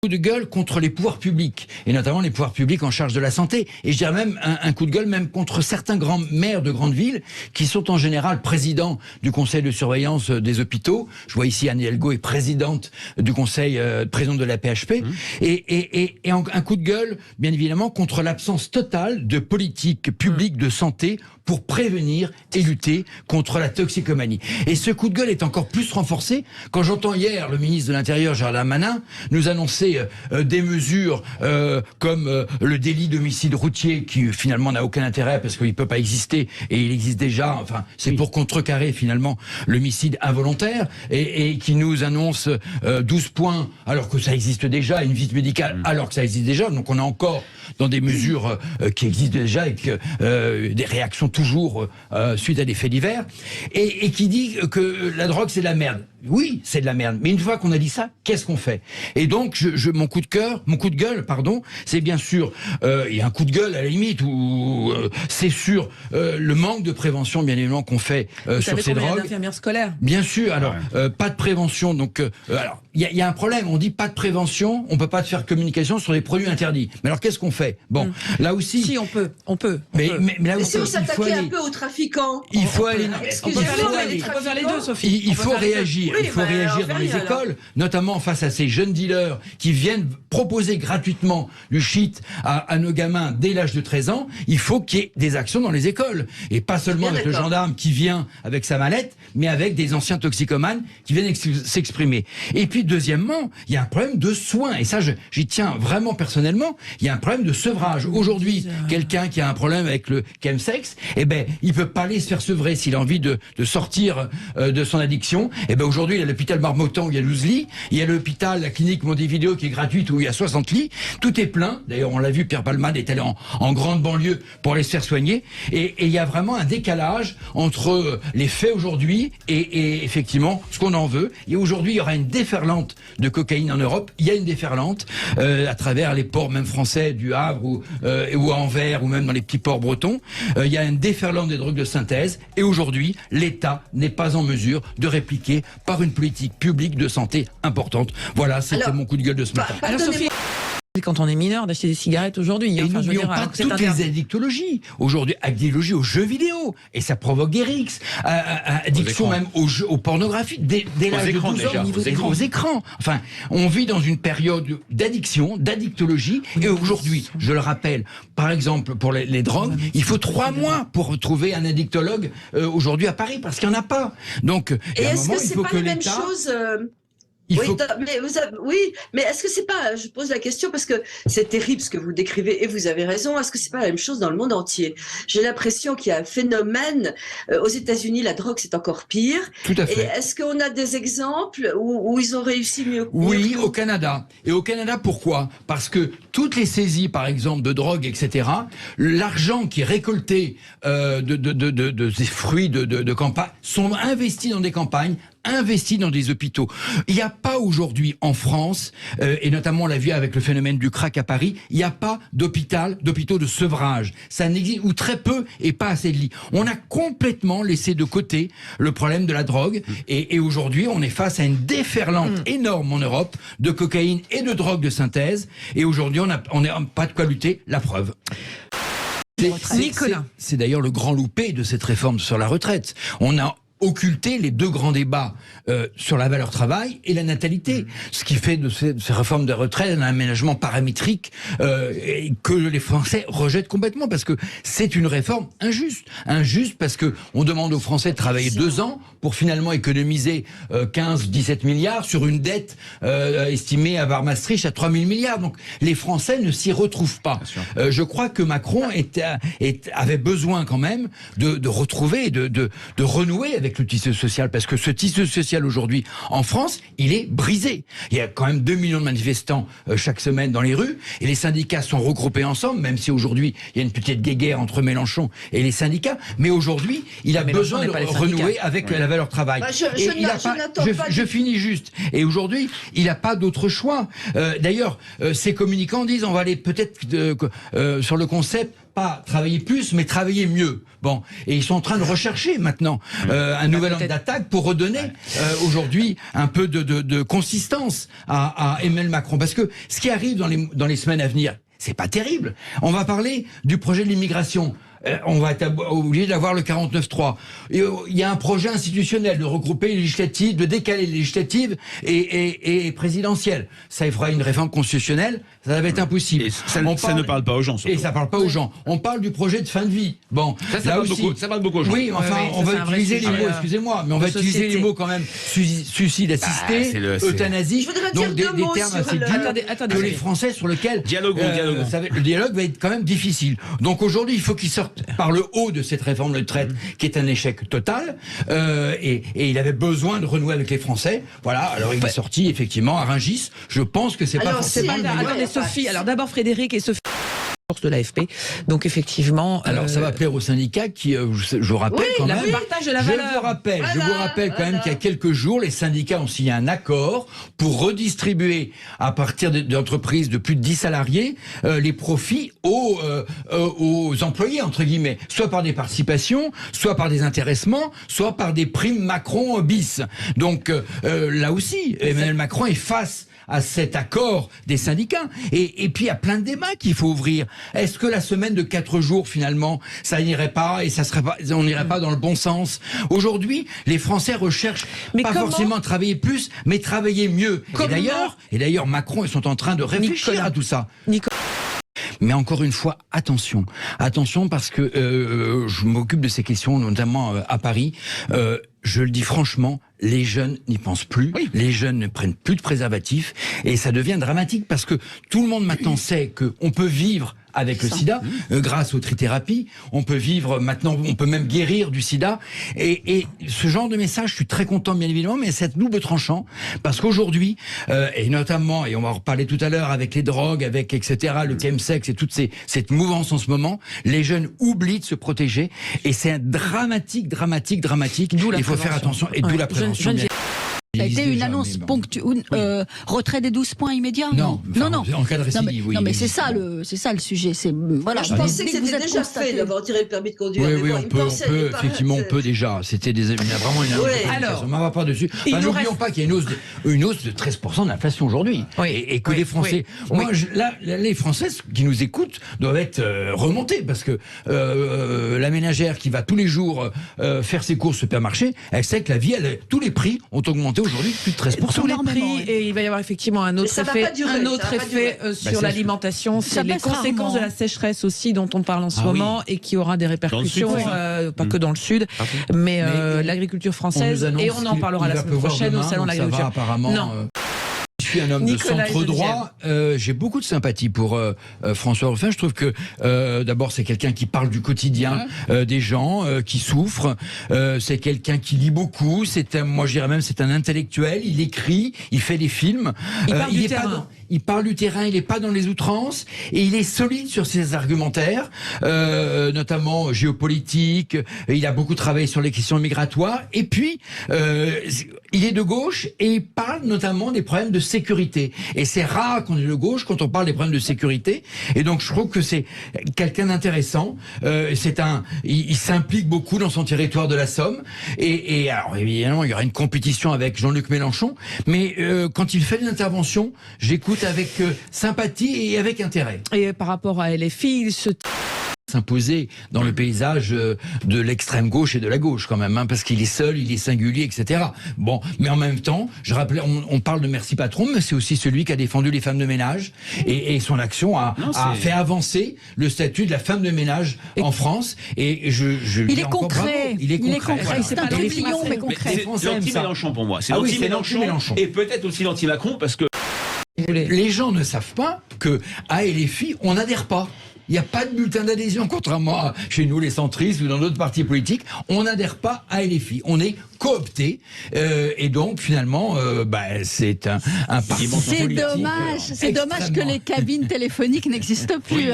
Coup de gueule contre les pouvoirs publics, et notamment les pouvoirs publics en charge de la santé, et je dirais même un coup de gueule même contre certains grands maires de grandes villes qui sont en général présidents du conseil de surveillance des hôpitaux. Je vois ici Anne Hidalgo est présidente du conseil, présidente de la PHP, et un coup de gueule bien évidemment contre l'absence totale de politique publique de santé pour prévenir et lutter contre la toxicomanie. Et ce coup de gueule est encore plus renforcé quand j'entends hier le ministre de l'Intérieur, Gérald Darmanin, nous annoncer des mesures comme le délit d'homicide routier qui finalement n'a aucun intérêt parce qu'il ne peut pas exister et il existe déjà. Enfin, c'est pour contrecarrer finalement l'homicide involontaire et qui nous annonce 12 points alors que ça existe déjà, une visite médicale alors que ça existe déjà. Donc on est encore dans des mesures qui existent déjà et des réactions toujours suite à des faits divers et qui dit que la drogue c'est de la merde. Oui, c'est de la merde. Mais une fois qu'on a dit ça, qu'est-ce qu'on fait? Et donc, mon coup de gueule, pardon, c'est bien sûr, il y a un coup de gueule à la limite où c'est sur le manque de prévention, bien évidemment, qu'on fait sur ces drogues. D'infirmières scolaires. Bien sûr. Alors, pas de prévention. Donc, alors, il y a un problème. On dit pas de prévention, on peut pas faire communication sur les produits interdits. Mais alors, qu'est-ce qu'on fait? Bon, là aussi. Si, on peut. Mais là aussi, si on s'attaquait un peu aux trafiquants. Il faut aller. On peut faire les deux, Sophie. Il faut réagir. Oui, il faut réagir dans les écoles, notamment face à ces jeunes dealers qui viennent proposer gratuitement du shit à nos gamins dès l'âge de 13 ans. Il faut qu'il y ait des actions dans les écoles. Et pas seulement avec le gendarme qui vient avec sa mallette, mais avec des anciens toxicomanes qui viennent s'exprimer. Et puis, deuxièmement, il y a un problème de soins. Et ça, j'y tiens vraiment personnellement. Il y a un problème de sevrage. Aujourd'hui, quelqu'un qui a un problème avec le chemsex, eh ben, il peut pas aller se faire sevrer s'il a envie de sortir de son addiction. Eh ben, aujourd'hui, il y a l'hôpital Marmottan où il y a 12 lits, il y a l'hôpital, la clinique Montevideo qui est gratuite où il y a 60 lits, tout est plein. D'ailleurs, on l'a vu, Pierre Palmade est allé en grande banlieue pour aller se faire soigner. Et il y a vraiment un décalage entre les faits aujourd'hui et effectivement ce qu'on en veut. Et aujourd'hui, il y aura une déferlante de cocaïne en Europe. Il y a une déferlante à travers les ports même français du Havre ou à Anvers ou même dans les petits ports bretons. Il y a une déferlante des drogues de synthèse. Et aujourd'hui, l'État n'est pas en mesure de répliquer par une politique publique de santé importante. Voilà, c'était mon coup de gueule de ce matin. Alors Sophie, quand on est mineur, d'acheter des cigarettes aujourd'hui. Et n'oublions pas toutes les addictologies. Aujourd'hui, addictologie aux jeux vidéo. Et ça provoque des risques. Addiction même aux pornographies. Dès l'âge de 12 ans, aux écrans. Enfin, on vit dans une période d'addiction, d'addictologie. Et aujourd'hui, je le rappelle, par exemple, pour les drogues, il faut 3 mois pour retrouver un addictologue aujourd'hui à Paris, parce qu'il n'y en a pas. Donc, et est-ce que c'est pas la même chose Oui, mais est-ce que c'est pas, je pose la question parce que c'est terrible ce que vous décrivez et vous avez raison, est-ce que c'est pas la même chose dans le monde entier? J'ai l'impression qu'il y a un phénomène, aux États-Unis la drogue c'est encore pire. Tout à fait. Et est-ce qu'on a des exemples où ils ont réussi mieux? Oui, au Canada. Et au Canada, pourquoi? Parce que toutes les saisies, par exemple, de drogue, etc., l'argent qui est récolté de ces fruits de campagne sont investis dans des campagnes, investis dans des hôpitaux. Il n'y a pas aujourd'hui en France, et notamment on l'a vu avec le phénomène du crack à Paris, il n'y a pas d'hôpitaux de sevrage. Ça n'existe, ou très peu, et pas assez de lits. On a complètement laissé de côté le problème de la drogue, et aujourd'hui on est face à une déferlante énorme en Europe de cocaïne et de drogue de synthèse, et aujourd'hui on n'a pas de quoi lutter, la preuve. C'est d'ailleurs le grand loupé de cette réforme sur la retraite. On a occulter les 2 grands débats sur la valeur travail et la natalité. Ce qui fait de ces réformes de retraite un aménagement paramétrique que les Français rejettent complètement parce que c'est une réforme injuste. Injuste parce que on demande aux Français de travailler 2 ans pour finalement économiser 15-17 milliards sur une dette estimée à Maastricht à 3 000 milliards. Donc les Français ne s'y retrouvent pas. Je crois que Macron avait besoin quand même de retrouver, de renouer avec le tissu social, parce que ce tissu social aujourd'hui en France, il est brisé. Il y a quand même 2 millions de manifestants chaque semaine dans les rues, et les syndicats sont regroupés ensemble, même si aujourd'hui il y a une petite guéguerre entre Mélenchon et les syndicats, mais aujourd'hui il a besoin de renouer avec la valeur travail. Je finis juste. Et aujourd'hui, il n'a pas d'autre choix. D'ailleurs, ces communicants disent on va aller peut-être sur le concept pas travailler plus, mais travailler mieux. Bon, et ils sont en train de rechercher maintenant un nouvel homme d'attaque pour redonner aujourd'hui un peu de consistance à Emmanuel Macron. Parce que ce qui arrive dans les semaines à venir, c'est pas terrible. On va parler du projet de l'immigration. On va être obligé d'avoir le 49.3. Il y a un projet institutionnel de regrouper les législatives, de décaler les législatives et présidentielles. Ça il fera une réforme constitutionnelle, ça va être impossible. Et ça ne parle pas aux gens. Surtout. Et ça parle pas aux gens. On parle du projet de fin de vie. Bon, ça parle beaucoup aux gens. Oui, enfin, on va utiliser les mots, excusez-moi, mais on va utiliser les mots quand même. Suicide assisté, euthanasie. Je voudrais donc dire des deux mots termes sur assez durs attendez, que les Français sur lesquels dialoguons. Le dialogue va être quand même difficile. Donc aujourd'hui, il faut qu'ils sortent par le haut de cette réforme de retraite qui est un échec total et il avait besoin de renouer avec les Français. Voilà, alors il est sorti effectivement à Rungis. Je pense que c'est pas forcément le meilleur. Attendez, Sophie, alors d'abord Frédéric et Sophie de l'AFP. Donc effectivement... Alors ça va plaire aux syndicats qui, je rappelle quand même... le partage de la valeur. Je vous rappelle quand même qu'il y a quelques jours, les syndicats ont signé un accord pour redistribuer à partir d'entreprises de plus de 10 salariés les profits aux employés, entre guillemets. Soit par des participations, soit par des intéressements, soit par des primes Macron bis. Donc là aussi, Emmanuel Macron est face à cet accord des syndicats. Et puis, il y a plein de débats qu'il faut ouvrir. Est-ce que la semaine de 4 jours, finalement, ça n'irait pas et on n'irait pas dans le bon sens? Aujourd'hui, les Français recherchent pas forcément travailler plus, mais travailler mieux. Et d'ailleurs, Macron, ils sont en train de réfléchir à tout ça. Mais encore une fois, attention parce que je m'occupe de ces questions, notamment à Paris. Je le dis franchement, les jeunes n'y pensent plus, les jeunes ne prennent plus de préservatifs et ça devient dramatique parce que tout le monde maintenant sait qu'on peut vivre avec le sida, grâce aux trithérapies, on peut vivre maintenant, on peut même guérir du sida et ce genre de message, je suis très content bien évidemment, mais c'est double tranchant parce qu'aujourd'hui, et notamment, et on va en reparler tout à l'heure avec les drogues, avec etc., le chemsex et toute cette mouvance en ce moment, les jeunes oublient de se protéger et c'est un dramatique. Il faut faire attention et d'où la prévention. Ça a été une annonce ponctuelle, retrait des 12 points immédiats. Non. En cas de récidive, non, mais c'est ça le sujet. C'est voilà. Je pensais que c'était déjà fait d'avoir tiré le permis de conduire. Oui, on peut effectivement, on peut déjà. C'était il y a vraiment une annonce. Alors, on ne va pas dessus. N'oublions pas qu'il y a une hausse de 13% d'inflation aujourd'hui, et que les Français, les Français qui nous écoutent doivent être remontés parce que la ménagère qui va tous les jours faire ses courses au supermarché, elle sait que tous les prix ont augmenté aujourd'hui plus de 13%. Tous les prix, et il va y avoir effectivement un autre effet sur l'alimentation, c'est les conséquences de la sécheresse aussi dont on parle en ce moment et qui aura des répercussions, pas que dans le sud, mais l'agriculture française, et on en parlera la semaine prochaine au Salon de l'Agriculture. Apparemment. Je suis un homme de centre droit. J'ai beaucoup de sympathie pour François Ruffin. Je trouve que d'abord c'est quelqu'un qui parle du quotidien des gens qui souffrent. C'est quelqu'un qui lit beaucoup. Moi je dirais même c'est un intellectuel. Il écrit, il fait des films. Il parle du terrain. Il n'est pas dans les outrances et il est solide sur ses argumentaires, notamment géopolitiques. Il a beaucoup travaillé sur les questions migratoires. Et puis il est de gauche et il parle notamment des problèmes de sécurité. Et c'est rare qu'on est de gauche quand on parle des problèmes de sécurité. Et donc je trouve que c'est quelqu'un d'intéressant. Il s'implique beaucoup dans son territoire de la Somme. Et alors évidemment, il y aura une compétition avec Jean-Luc Mélenchon. Mais quand il fait une intervention, j'écoute avec sympathie et avec intérêt. Et par rapport à LFI, il se s'imposer dans le paysage de l'extrême gauche et de la gauche quand même, parce qu'il est seul, il est singulier, etc. Bon, mais en même temps, je rappelais, on parle de Merci Patron, mais c'est aussi celui qui a défendu les femmes de ménage et son action a fait avancer le statut de la femme de ménage en France. Et il est concret. Il est concret. Voilà. C'est un trublion, mais concret. C'est l'anti-Mélenchon pour moi. C'est l'anti-Mélenchon et peut-être aussi l'anti-Macron parce que les gens ne savent pas que à LFI, on n'adhère pas. Il n'y a pas de bulletin d'adhésion, contrairement à chez nous, les centristes ou dans d'autres partis politiques. On n'adhère pas à LFI. On est coopté. Et donc, finalement, c'est un parti politique. C'est dommage que les cabines téléphoniques n'existent plus.